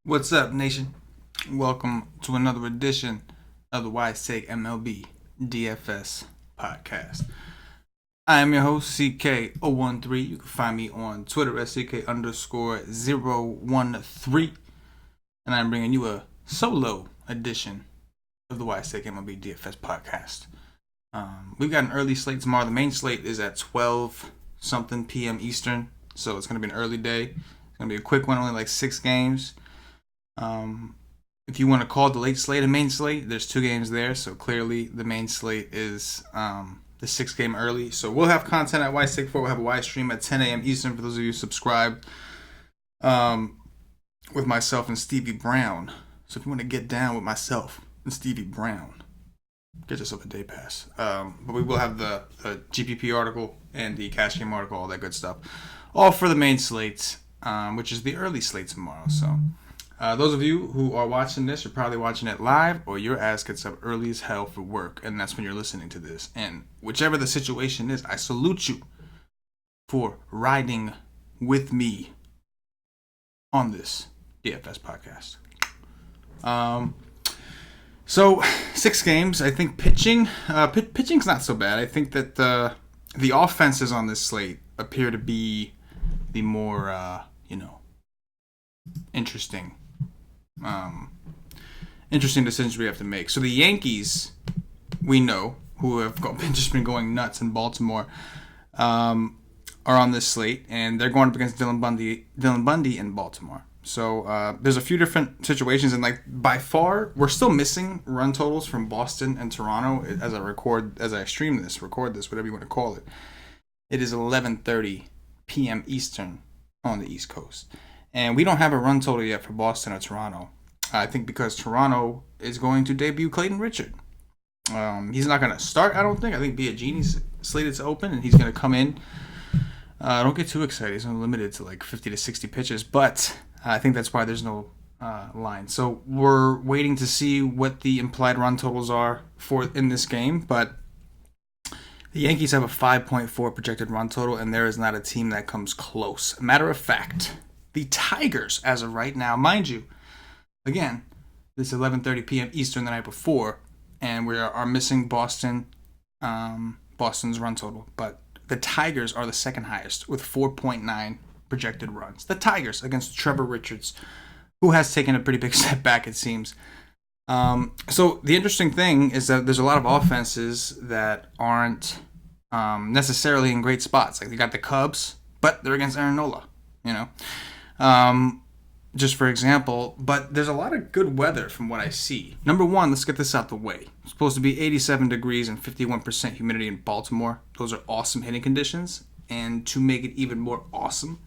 What's up, nation? Welcome to another edition of the Wise Take MLB DFS podcast. I am your host, CK013. You can find me on Twitter at CK_013. And I'm bringing you a solo edition of the Wise Take MLB DFS podcast. We've got an early slate tomorrow. The main slate is at 12 something p.m. Eastern. So it's going to be an early day. It's going to be a quick one, only like 6 games. If you want to call the late slate a main slate, there's 2 games there, so clearly the main slate is the 6th game early. So we'll have content at Y64. We'll have a Y stream at 10 a.m. Eastern for those of you subscribed with myself and Stevie Brown. So if you want to get down with myself and Stevie Brown, get yourself a day pass. But we will have the GPP article and the cash game article, all that good stuff, all for the main slate, which is the early slate tomorrow. So those of you who are watching this, you're probably watching it live, or your ass gets up early as hell for work, and that's when you're listening to this. And whichever the situation is, I salute you for riding with me on this DFS podcast. So 6 games. I think pitching's not so bad. I think that the offenses on this slate appear to be the more interesting decisions we have to make. So the Yankees, we know, who have just been going nuts in Baltimore, are on this slate, and they're going up against Dylan Bundy in Baltimore. So there's a few different situations, and like by far, we're still missing run totals from Boston and Toronto as I record this, whatever you want to call it. It is 11:30 p.m. Eastern on the East Coast. And we don't have a run total yet for Boston or Toronto. I think because Toronto is going to debut Clayton Richard. He's not going to start, I don't think. I think Biagini's slated to open, and he's going to come in. Don't get too excited. He's only limited to like 50 to 60 pitches. But I think that's why there's no line. So we're waiting to see what the implied run totals are in this game. But the Yankees have a 5.4 projected run total, and there is not a team that comes close. Matter of fact, the Tigers, as of right now, mind you, again, this is 11:30 p.m. Eastern the night before, and we are missing Boston's run total. But the Tigers are the second highest with 4.9 projected runs. The Tigers against Trevor Richards, who has taken a pretty big step back, it seems. So the interesting thing is that there's a lot of offenses that aren't necessarily in great spots. Like, they got the Cubs, but they're against Aaron Nola, just for example. But there's a lot of good weather from what I see. Number one, let's get this out the way. It's supposed to be 87 degrees and 51% humidity in Baltimore. Those are awesome hitting conditions. And to make it even more awesome,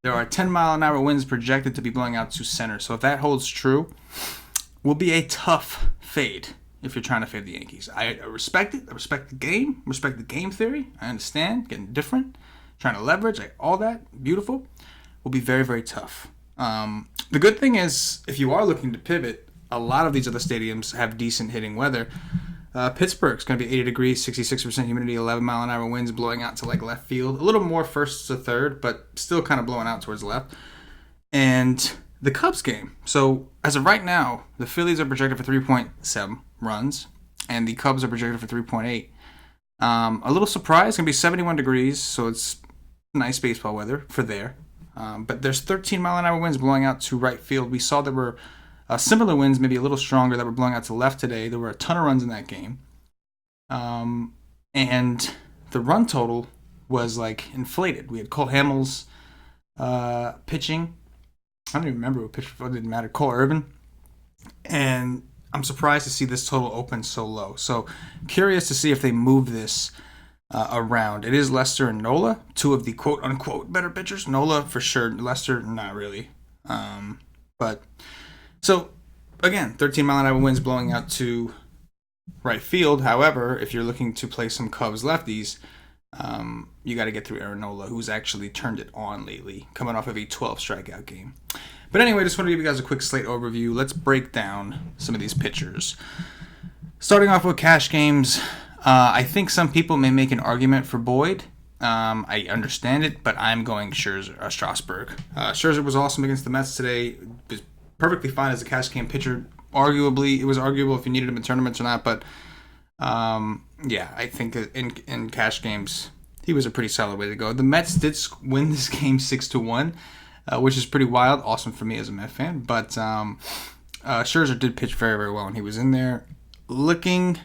there are 10-mile-an-hour winds projected to be blowing out to center. So if that holds true, will be a tough fade if you're trying to fade the Yankees. I respect it. I respect the game. Respect the game theory. I understand. Getting different. Trying to leverage. All that. Beautiful. Will be very, very tough. The good thing is, if you are looking to pivot, a lot of these other stadiums have decent hitting weather. Pittsburgh's going to be 80 degrees, 66% humidity, 11-mile-an-hour winds blowing out to like left field. A little more first to third, but still kind of blowing out towards left. And the Cubs game. So as of right now, the Phillies are projected for 3.7 runs, and the Cubs are projected for 3.8. A little surprise, it's going to be 71 degrees, so it's nice baseball weather for there. But there's 13-mile-an-hour winds blowing out to right field. We saw there were similar winds, maybe a little stronger, that were blowing out to left today. There were a ton of runs in that game. And the run total was like inflated. We had Cole Hamels pitching. I don't even remember who pitched before. It didn't matter. Cole Irvin. And I'm surprised to see this total open so low. So curious to see if they move this around. It is Lester and Nola, 2 of the quote-unquote better pitchers. Nola for sure. Lester, not really. But so, again, 13-mile-an-hour winds blowing out to right field. However, if you're looking to play some Cubs lefties, you got to get through Aaron Nola, who's actually turned it on lately, coming off of a 12-strikeout game. But anyway, just want to give you guys a quick slate overview. Let's break down some of these pitchers. Starting off with cash games, I think some people may make an argument for Boyd. I understand it, but I'm going Strasburg. Scherzer was awesome against the Mets today. Was perfectly fine as a cash game pitcher. Arguably, it was arguable if you needed him in tournaments or not, but yeah, I think in cash games, he was a pretty solid way to go. The Mets did win this game 6-1, which is pretty wild. Awesome for me as a Met fan. But Scherzer did pitch very, very well, and he was in there. Looking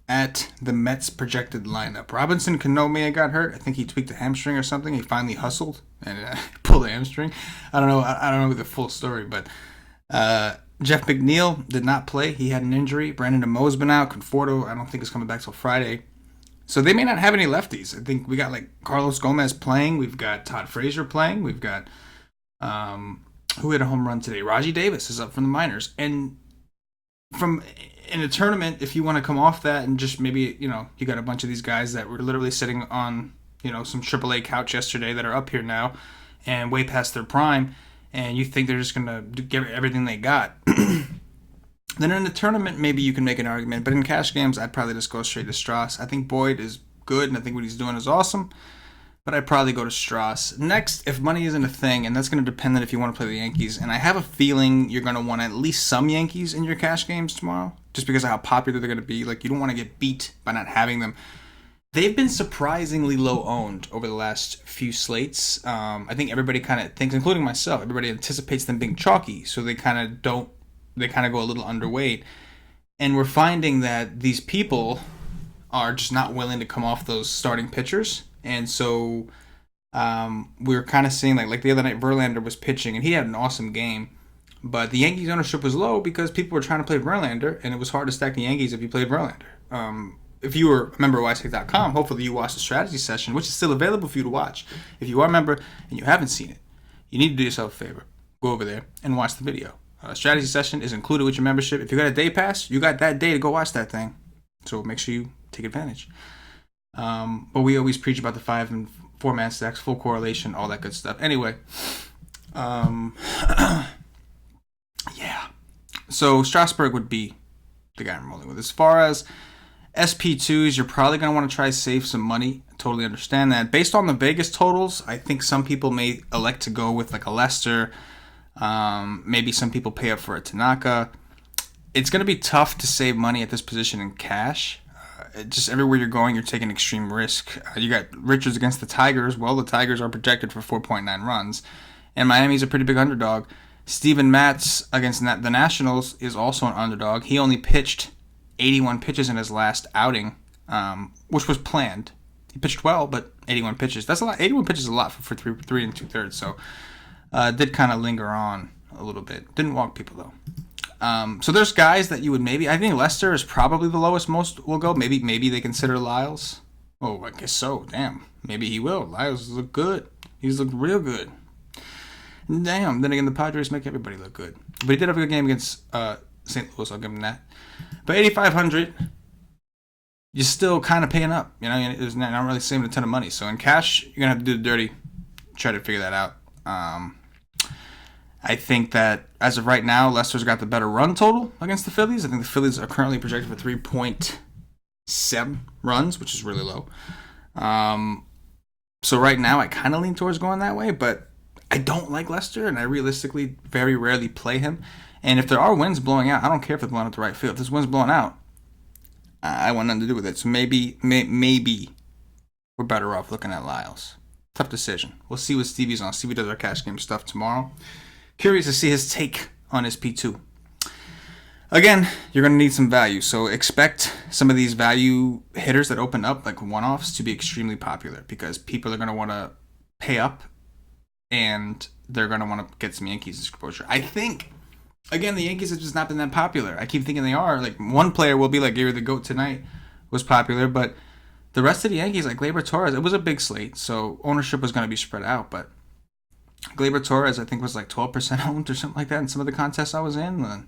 at the Mets' projected lineup, Robinson Cano may have got hurt. I think he tweaked a hamstring or something. He finally hustled and pulled a hamstring. I don't know the full story, but Jeff McNeil did not play. He had an injury. Brandon Demo's been out. Conforto, I don't think is coming back till Friday. So they may not have any lefties. I think we got like Carlos Gomez playing. We've got Todd Frazier playing. We've got who hit a home run today? Raji Davis is up from the minors. And from in a tournament, if you want to come off that and just maybe, you got a bunch of these guys that were literally sitting on, some AAA couch yesterday that are up here now and way past their prime, and you think they're just going to give everything they got. Then in the tournament, maybe you can make an argument. But in cash games, I'd probably just go straight to Strauss. I think Boyd is good, and I think what he's doing is awesome. But I'd probably go to Strauss. Next, if money isn't a thing, and that's going to depend on if you want to play the Yankees, and I have a feeling you're going to want at least some Yankees in your cash games tomorrow, just because of how popular they're going to be. Like, you don't want to get beat by not having them. They've been surprisingly low owned over the last few slates. I think everybody kind of thinks, including myself, everybody anticipates them being chalky, so they kind of go a little underweight. And we're finding that these people are just not willing to come off those starting pitchers. And so we're kind of seeing like the other night Verlander was pitching and he had an awesome game. But the Yankees ownership was low because people were trying to play Verlander, and it was hard to stack the Yankees if you played Verlander. If you were a member of YSEC.com, hopefully you watched the strategy session, which is still available for you to watch. If you are a member and you haven't seen it, you need to do yourself a favor. Go over there and watch the video. Strategy session is included with your membership. If you got a day pass, you got that day to go watch that thing. So make sure you take advantage. But we always preach about the 5 and 4 man stacks, full correlation, all that good stuff. Anyway, yeah. So Strasburg would be the guy I'm rolling with. As far as SP2s, you're probably going to want to try to save some money. I totally understand that. Based on the Vegas totals, I think some people may elect to go with like a Lester. Maybe some people pay up for a Tanaka. It's going to be tough to save money at this position in cash. Just everywhere you're going, you're taking extreme risk. You got Richards against the Tigers. Well, the Tigers are projected for 4.9 runs. And Miami's a pretty big underdog. Steven Matz against the Nationals is also an underdog. He only pitched 81 pitches in his last outing, which was planned. He pitched well, but 81 pitches. That's a lot. 81 pitches is a lot for 3 2/3. So did kind of linger on a little bit. Didn't walk people, though. So there's guys that you would maybe... I think Lester is probably the lowest most will go. Maybe they consider Lyles. Oh, I guess so. Damn. Maybe he will. Lyles look good. He's looked real good. Damn. Then again, the Padres make everybody look good. But he did have a good game against St. Louis. I'll give him that. But 8,500, you're still kind of paying up. There's not really saving a ton of money. So in cash, you're going to have to do the dirty. Try to figure that out. I think that as of right now, Lester's got the better run total against the Phillies. I think the Phillies are currently projected for 3.7 runs, which is really low. So right now, I kind of lean towards going that way, but I don't like Lester, and I realistically very rarely play him. And if there are winds blowing out, I don't care if they're blowing out the right field. If this wind's blowing out, I want nothing to do with it. So maybe we're better off looking at Lyles. Tough decision. We'll see what Stevie's on. Stevie does our cash game stuff tomorrow. Curious to see his take on his P2. Again, you're going to need some value. So expect some of these value hitters that open up, like one-offs, to be extremely popular because people are going to want to pay up and they're going to want to get some Yankees exposure. I think, again, the Yankees have just not been that popular. I keep thinking they are. Like, one player will be like Gary the GOAT tonight was popular, but the rest of the Yankees, like Gleyber Torres, it was a big slate, so ownership was going to be spread out, but Gleyber Torres, I think, was like 12% owned or something like that in some of the contests I was in. And,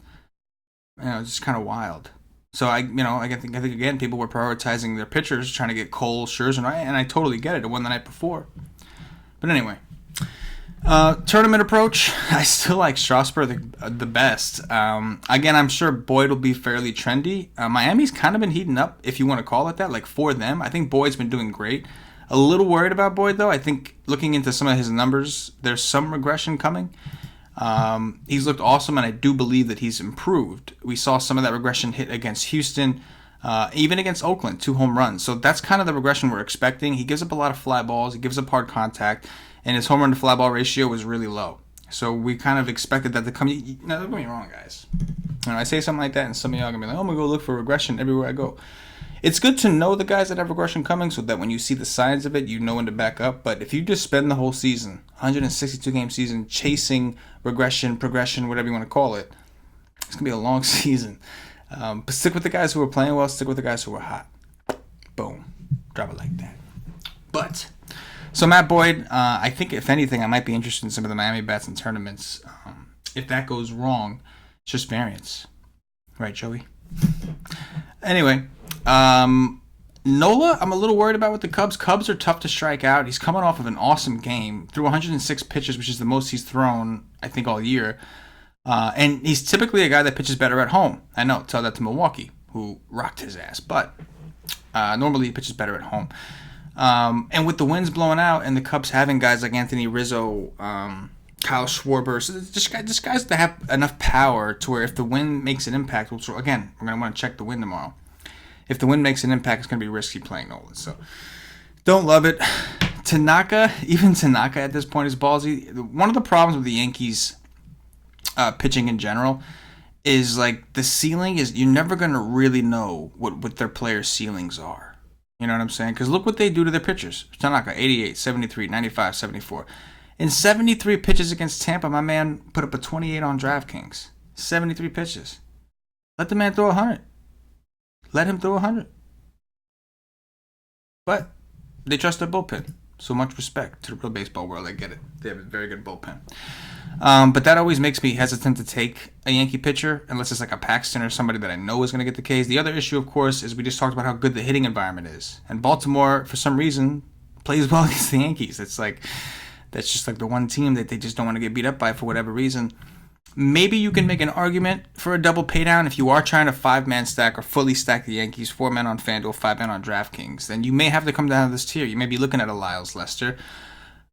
it's just kind of wild. So I think again, people were prioritizing their pitchers, trying to get Cole, Scherzer, and I totally get it. It won the night before. But anyway, tournament approach, I still like Strasburg the best. Again, I'm sure Boyd will be fairly trendy. Miami's kind of been heating up, if you want to call it that, like for them. I think Boyd's been doing great. A little worried about Boyd, though. I think looking into some of his numbers, there's some regression coming. He's looked awesome, and I do believe that he's improved. We saw some of that regression hit against Houston, even against Oakland, 2 home runs. So that's kind of the regression we're expecting. He gives up a lot of fly balls. He gives up hard contact, and his home run to fly ball ratio was really low. So we kind of expected that to come. Now, don't get me wrong, guys. When I say something like that, and some of y'all are going to be like, oh, I'm going to go look for regression everywhere I go. It's good to know the guys that have regression coming so that when you see the signs of it, you know when to back up. But if you just spend the whole season, 162-game season, chasing regression, progression, whatever you want to call it, it's going to be a long season. But stick with the guys who are playing well. Stick with the guys who are hot. Boom. Drop it like that. But, so Matt Boyd, I think if anything, I might be interested in some of the Miami bets and tournaments. If that goes wrong, it's just variance. Right, Joey? Anyway, Nola, I'm a little worried about with the Cubs. Cubs are tough to strike out. He's coming off of an awesome game. Threw 106 pitches, which is the most he's thrown, I think, all year. And he's typically a guy that pitches better at home. I know, tell that to Milwaukee, who rocked his ass. But normally he pitches better at home. And with the winds blowing out and the Cubs having guys like Anthony Rizzo, Kyle Schwarber, so just guys that have enough power to where if the wind makes an impact, which again, we're going to want to check the wind tomorrow. If the wind makes an impact, it's going to be risky playing Nola. So don't love it. Even Tanaka at this point is ballsy. One of the problems with the Yankees pitching in general is like the ceiling is you're never going to really know what their players' ceilings are. You know what I'm saying? Because look what they do to their pitchers. Tanaka, 88, 73, 95, 74. In 73 pitches against Tampa, my man put up a 28 on DraftKings. 73 pitches. Let the man throw 100. Let him throw 100. But they trust their bullpen. So much respect to the real baseball world. I get it. They have a very good bullpen. But that always makes me hesitant to take a Yankee pitcher unless it's like a Paxton or somebody that I know is going to get the Ks. The other issue, of course, is we just talked about how good the hitting environment is. And Baltimore, for some reason, plays well against the Yankees. It's like that's just like the one team that they just don't want to get beat up by for whatever reason. Maybe you can make an argument for a double paydown if you are trying to 5-man stack or fully stack the Yankees, 4-man on FanDuel, 5-man on DraftKings. Then you may have to come down to this tier. You may be looking at a Lyles Lester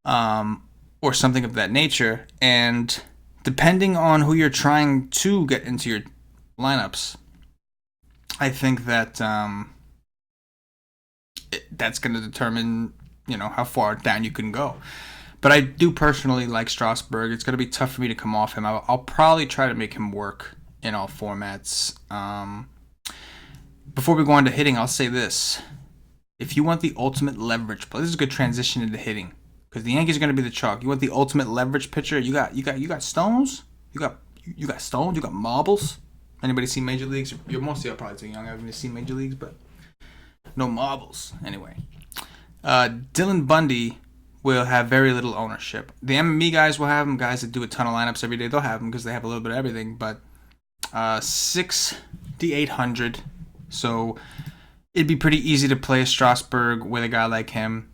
or something of that nature. And depending on who you're trying to get into your lineups, I think that that's going to determine, how far down you can go. But I do personally like Strasburg. It's going to be tough for me to come off him. I'll probably try to make him work in all formats. Before we go on to hitting, I'll say this. If you want the ultimate leverage play, this is a good transition into hitting because the Yankees are going to be the chalk. You want the ultimate leverage pitcher? You got Stones. You got Stones. You got marbles. Anybody see Major Leagues? You're mostly probably too young. I haven't seen Major Leagues, but no marbles. Anyway, Dylan Bundy will have very little ownership. The MME guys will have him. Guys that do a ton of lineups every day, they'll have him because they have a little bit of everything. But 6,800. So it'd be pretty easy to play Strasburg with a guy like him.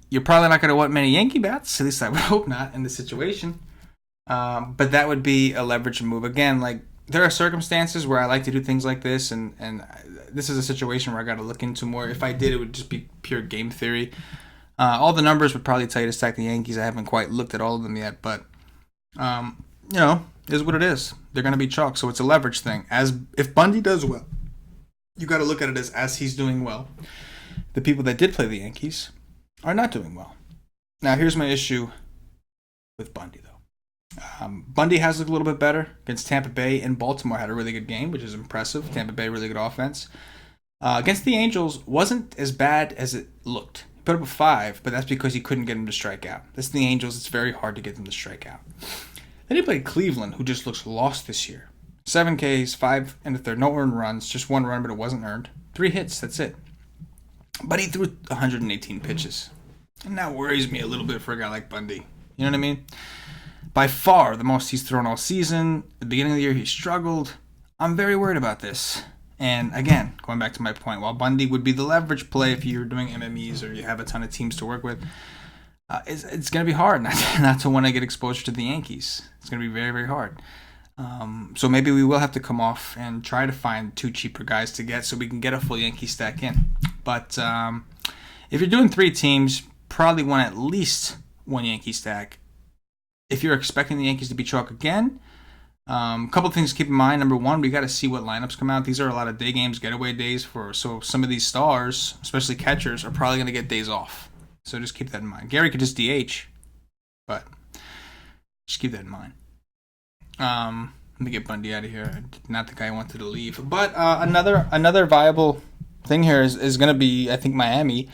You're probably not going to want many Yankee bats. At least I would hope not in this situation. But that would be a leverage move. Again, like there are circumstances where I like to do things like this. And this is a situation where I got to look into more. If I did, it would just be pure game theory. All the numbers would probably tell you to stack the Yankees. I haven't quite looked at all of them yet, but is what it is. They're going to be chalk, so it's a leverage thing. As if Bundy does well, you got to look at it as he's doing well. The people that did play the Yankees are not doing well. Now, here's my issue with Bundy, though. Bundy has looked a little bit better against Tampa Bay, and Baltimore had a really good game, which is impressive. Tampa Bay, really good offense. Against the Angels, wasn't as bad as it looked. Put up a 5, but that's because he couldn't get him to strike out. That's the Angels. It's very hard to get them to strike out. Then he played Cleveland, who just looks lost this year. 7 Ks, 5 and a third, no earned runs, just 1 run, but it wasn't earned. 3 hits, that's it. But he threw 118 pitches. And that worries me a little bit for a guy like Bundy. You know what I mean? By far, the most he's thrown all season. At the beginning of the year, he struggled. I'm very worried about this. And again, going back to my point, while Bundy would be the leverage play if you're doing MMEs or you have a ton of teams to work with, it's going to be hard not to want to get exposure to the Yankees. It's going to be very, very hard. So maybe we will have to come off and try to find 2 cheaper guys to get so we can get a full Yankee stack in. But if you're doing 3 teams, probably want at least 1 Yankee stack. if you're expecting the Yankees to be chalk again, a couple things to keep in mind. Number one, we got to see what lineups come out. These are a lot of day games, getaway days so some of these stars, especially catchers, are probably going to get days off. So just keep that in mind. Gary could just DH, but just keep that in mind. Let me get Bundy out of here. Not the guy I wanted to leave. But another viable thing here is going to be, I think, Miami.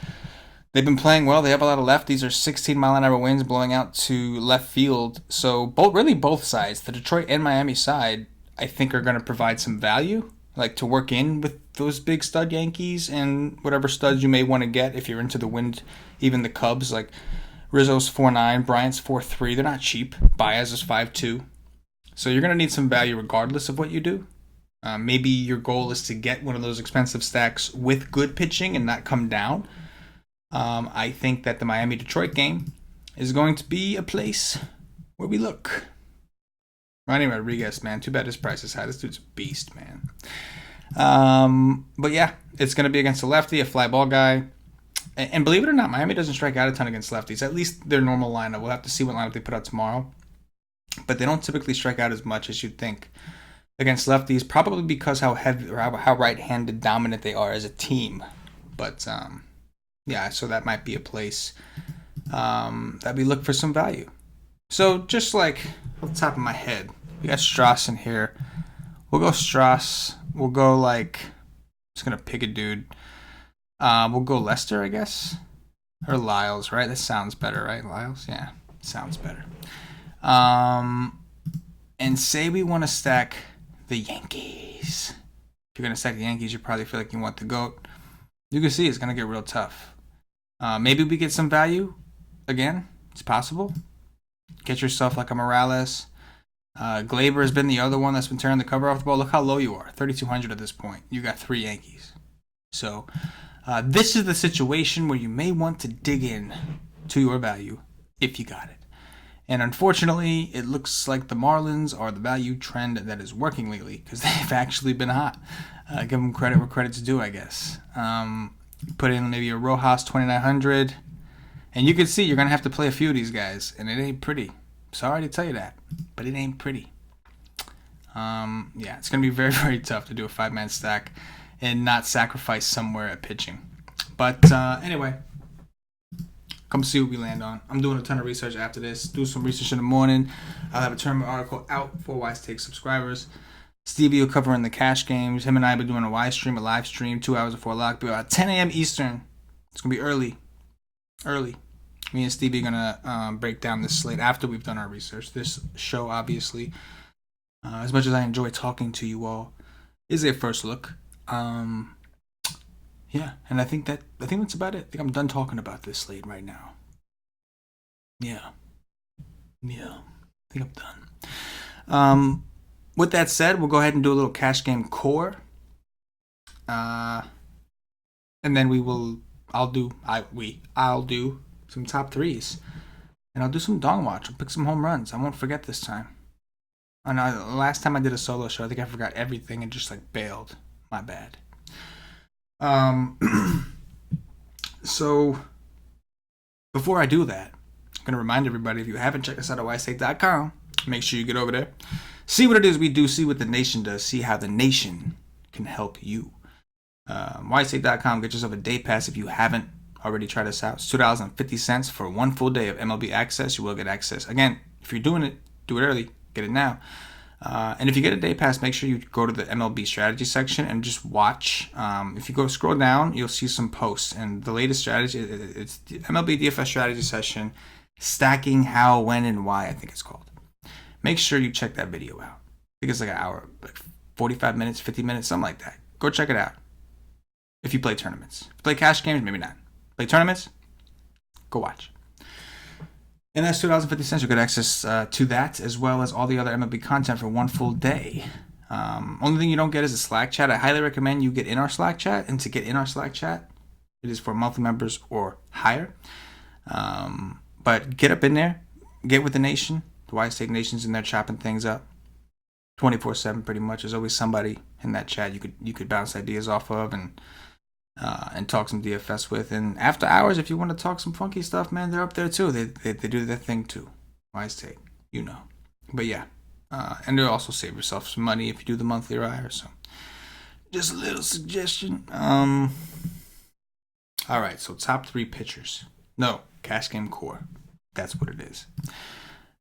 They've been playing well. They have a lot of lefties. There's 16-mile-an-hour winds blowing out to left field. So both sides, the Detroit and Miami side, I think are going to provide some value, like to work in with those big stud Yankees and whatever studs you may want to get if you're into the wind. Even the Cubs, like Rizzo's 4.9, Bryant's 4.3. They're not cheap. Baez is 5.2. So you're going to need some value regardless of what you do. Maybe your goal is to get one of those expensive stacks with good pitching and not come down. I think that the Miami-Detroit game is going to be a place where we look. Ronnie Rodriguez, man, too bad his price is high. This dude's a beast, man. But yeah, it's going to be against a lefty, a fly ball guy. And believe it or not, Miami doesn't strike out a ton against lefties. At least their normal lineup. We'll have to see what lineup they put out tomorrow. But they don't typically strike out as much as you'd think against lefties, probably because how heavy or how right-handed dominant they are as a team. But yeah, so that might be a place that we look for some value. So just like off the top of my head, we got Strauss in here. We'll go Strauss. We'll go just gonna pick a dude. We'll go Lester, I guess, or Lyles. Right? That sounds better, right? Lyles, yeah, sounds better. And say we want to stack the Yankees. If you're going to stack the Yankees, you probably feel like you want the GOAT. You can see it's going to get real tough. Maybe we get some value again. It's possible. Get yourself like a Morales. Glaber has been the other one that's been tearing the cover off the ball. Look how low you are. 3,200 at this point. You got 3 Yankees. So this is the situation where you may want to dig in to your value if you got it. And unfortunately, it looks like the Marlins are the value trend that is working lately because they've actually been hot. Give them credit where credit's due, I guess. Put in maybe a Rojas 2,900. And you can see you're going to have to play a few of these guys. And it ain't pretty. Sorry to tell you that. But it ain't pretty. Yeah, it's going to be very, very tough to do a 5-man stack and not sacrifice somewhere at pitching. But anyway, come see what we land on. I'm doing a ton of research after this. Do some research in the morning. I'll have a tournament article out for Wise Take subscribers. Stevie will cover in the cash games. Him and I will be doing a live stream 2 hours before lock. Be about 10 a.m. Eastern. It's going to be early. Me and Stevie are going to break down this slate after we've done our research. This show, obviously, as much as I enjoy talking to you all, is a first look. Yeah, and I think that's about it. I think I'm done talking about this slate right now. Yeah, I think I'm done. With that said, we'll go ahead and do a little cash game core. And then I'll do some top threes. And I'll do some dong watch. I'll pick some home runs. I won't forget this time. I know last time I did a solo show, I think I forgot everything and just bailed. My bad. So before I do that, I'm going to remind everybody, if you haven't checked us out at wisestate.com, make sure you get over there. See what it is we do. See what the nation does. See how the nation can help you. wisestate.com. Get yourself a day pass if you haven't already tried us out. It's $2.50 for 1 full day of MLB access. You will get access. Again, if you're doing it, do it early. Get it now. And if you get a day pass, make sure you go to the MLB strategy section and just watch. If you go scroll down, you'll see some posts. And the latest strategy, it's the MLB DFS strategy session, stacking how, when, and why, I think it's called. Make sure you check that video out. I think it's an hour, 45 minutes, 50 minutes, something like that. Go check it out. If you play tournaments. If you play cash games, maybe not. Play tournaments, go watch. And that's $2.50. You'll get access to that, as well as all the other MLB content for 1 full day. Only thing you don't get is a Slack chat. I highly recommend you get in our Slack chat. And to get in our Slack chat, it is for monthly members or higher. But get up in there. Get with the nation. The Wise Take Nation's in there chopping things up. 24/7 pretty much. There's always somebody in that chat you could bounce ideas off of and talk some DFS with. And after hours, if you want to talk some funky stuff, man, they're up there too. They do their thing too. Wise Take. you know. But yeah, and it'll also save yourself some money if you do the monthly rider. So just a little suggestion. All right, so top 3 pitchers. No, cash game core. That's what it is.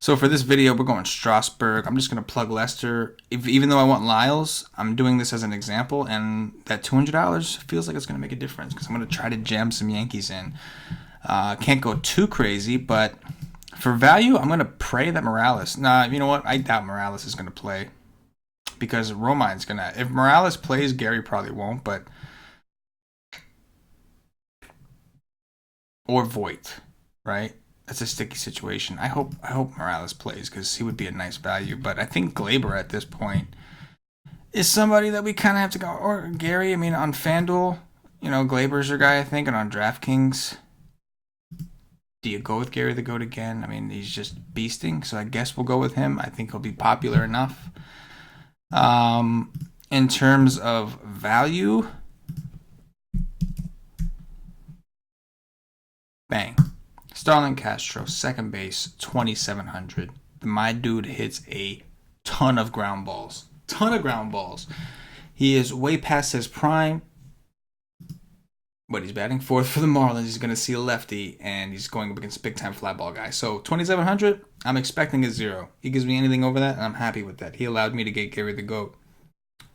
So for this video, we're going Strasburg. I'm just going to plug Lester. Even though I want Lyles, I'm doing this as an example, and that $200 feels like it's going to make a difference because I'm going to try to jam some Yankees in. Can't go too crazy, but for value, I'm going to pray that Morales. Nah, you know what? I doubt Morales is going to play because Romine's going to. If Morales plays, Gary probably won't, but. Or Voit, right? That's a sticky situation. I hope Morales plays because he would be a nice value. But I think Glaber at this point is somebody that we kind of have to go. Or Gary, I mean, on FanDuel, Glaber's your guy, I think. And on DraftKings, do you go with Gary the GOAT again? I mean, he's just beasting. So I guess we'll go with him. I think he'll be popular enough. In terms of value, bang. Starlin Castro, second base, 2,700. My dude hits a ton of ground balls. He is way past his prime, but he's batting 4th for the Marlins. He's going to see a lefty, and he's going up against a big-time fly ball guy. So 2,700, I'm expecting a 0. He gives me anything over that, and I'm happy with that. He allowed me to get Gary the GOAT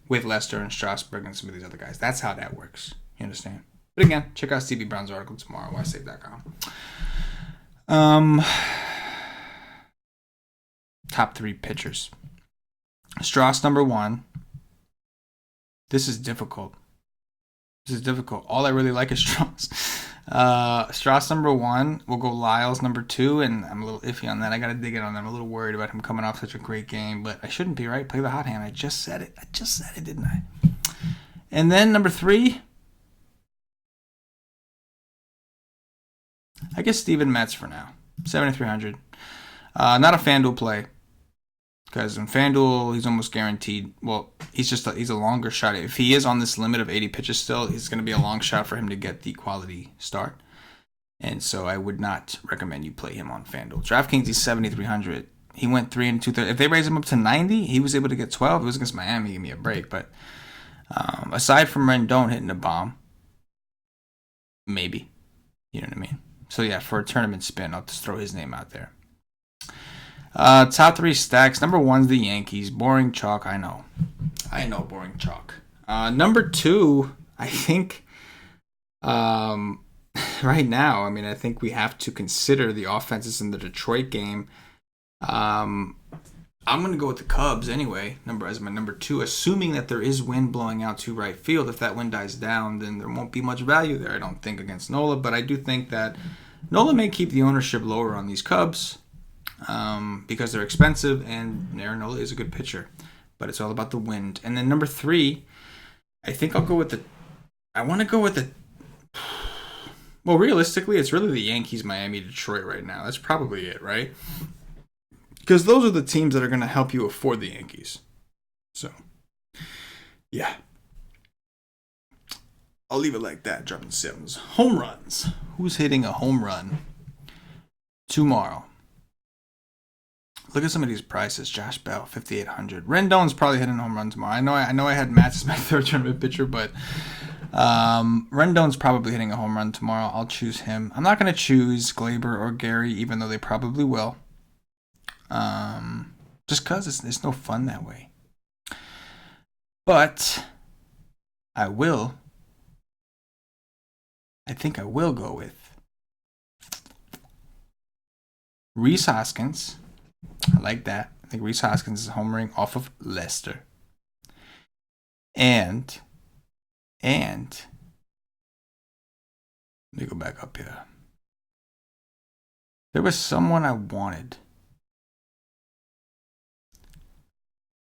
with Lester and Strasburg and some of these other guys. That's how that works. You understand? But again, check out Stevie Brown's article tomorrow, whysave.com. Top 3 pitchers. Strauss number 1. This is difficult. All I really like is Strauss. Strauss number 1. We'll go Lyles number 2, and I'm a little iffy on that. I got to dig in on that. I'm a little worried about him coming off such a great game, but I shouldn't be, right? Play the hot hand. I just said it, didn't I? And then number 3. I guess Steven Metz for now. 7,300. Not a FanDuel play. Because in FanDuel, he's almost guaranteed. Well, he's a longer shot. If he is on this limit of 80 pitches still, he's going to be a long shot for him to get the quality start. And so I would not recommend you play him on FanDuel. DraftKings, he's 7,300. He went 3 2/3. If they raise him up to 90, he was able to get 12. It was against Miami. Give me a break. But aside from Rendon hitting a bomb, maybe. You know what I mean? So yeah, for a tournament spin, I'll just throw his name out there. Top 3 stacks. Number 1's the Yankees. Boring chalk. I know, boring chalk. Number 2, I think, right now, I mean, I think we have to consider the offenses in the Detroit game. I'm going to go with the Cubs anyway, as my number 2, assuming that there is wind blowing out to right field. If that wind dies down, then there won't be much value there, I don't think, against Nola. But I do think that Nola may keep the ownership lower on these Cubs because they're expensive, and Aaron Nola is a good pitcher. But it's all about the wind. And then number 3, I think I'll go with the... I want to go with the... Well, realistically, it's really the Yankees, Miami, Detroit right now. That's probably it, right? Because those are the teams that are going to help you afford the Yankees. So, yeah. I'll leave it like that, dropping 7s. Home runs. Who's hitting a home run tomorrow? Look at some of these prices. Josh Bell, 5,800. Rendon's probably hitting a home run tomorrow. I know I had Matz as my 3rd tournament pitcher, but Rendon's probably hitting a home run tomorrow. I'll choose him. I'm not going to choose Glaber or Gary, even though they probably will. Just because it's no fun that way. But I think I will go with Rhys Hoskins. I like that. I think Rhys Hoskins is homering off of Lester. And let me go back up here. There was someone I wanted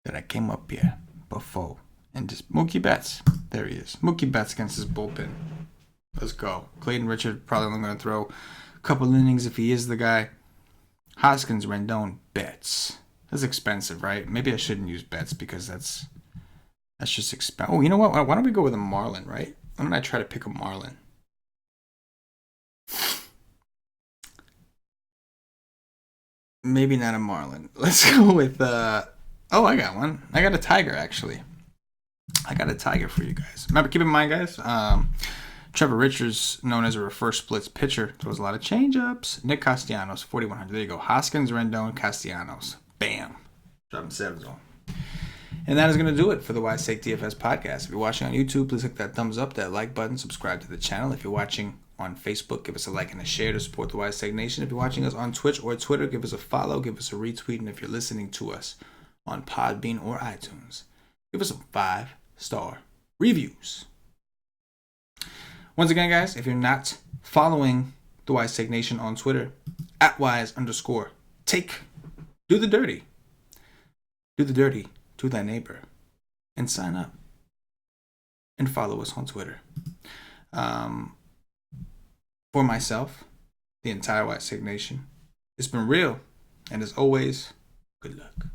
that I came up here before. And just Mookie Betts. There he is. Mookie Betts against his bullpen. Let's go. Clayton Richard probably only going to throw a couple innings if he is the guy. Hoskins, Rendon, Betts. That's expensive, right? Maybe I shouldn't use Betts because that's just expensive. Oh, you know what? Why don't we go with a Marlin, right? Why don't I try to pick a Marlin? Maybe not a Marlin. Let's go with oh, I got one. I got a Tiger actually. I got a Tiger for you guys. Remember, keep in mind, guys. Trevor Richards, known as a reverse splits pitcher, throws a lot of changeups. Nick Castellanos, 4,100. There you go. Hoskins, Rendon, Castellanos. Bam. Dropping sevens on. And that is going to do it for the Wise Take DFS podcast. If you're watching on YouTube, please click that thumbs up, that like button, subscribe to the channel. If you're watching on Facebook, give us a like and a share to support the Wise Take Nation. If you're watching us on Twitch or Twitter, give us a follow, give us a retweet. And if you're listening to us on Podbean or iTunes, give us some 5-star reviews. Once again, guys, if you're not following the Wise Take Nation on Twitter, @wise_take, do the dirty. Do the dirty to thy neighbor and sign up and follow us on Twitter. For myself, the entire Wise Take Nation, it's been real, and as always, good luck.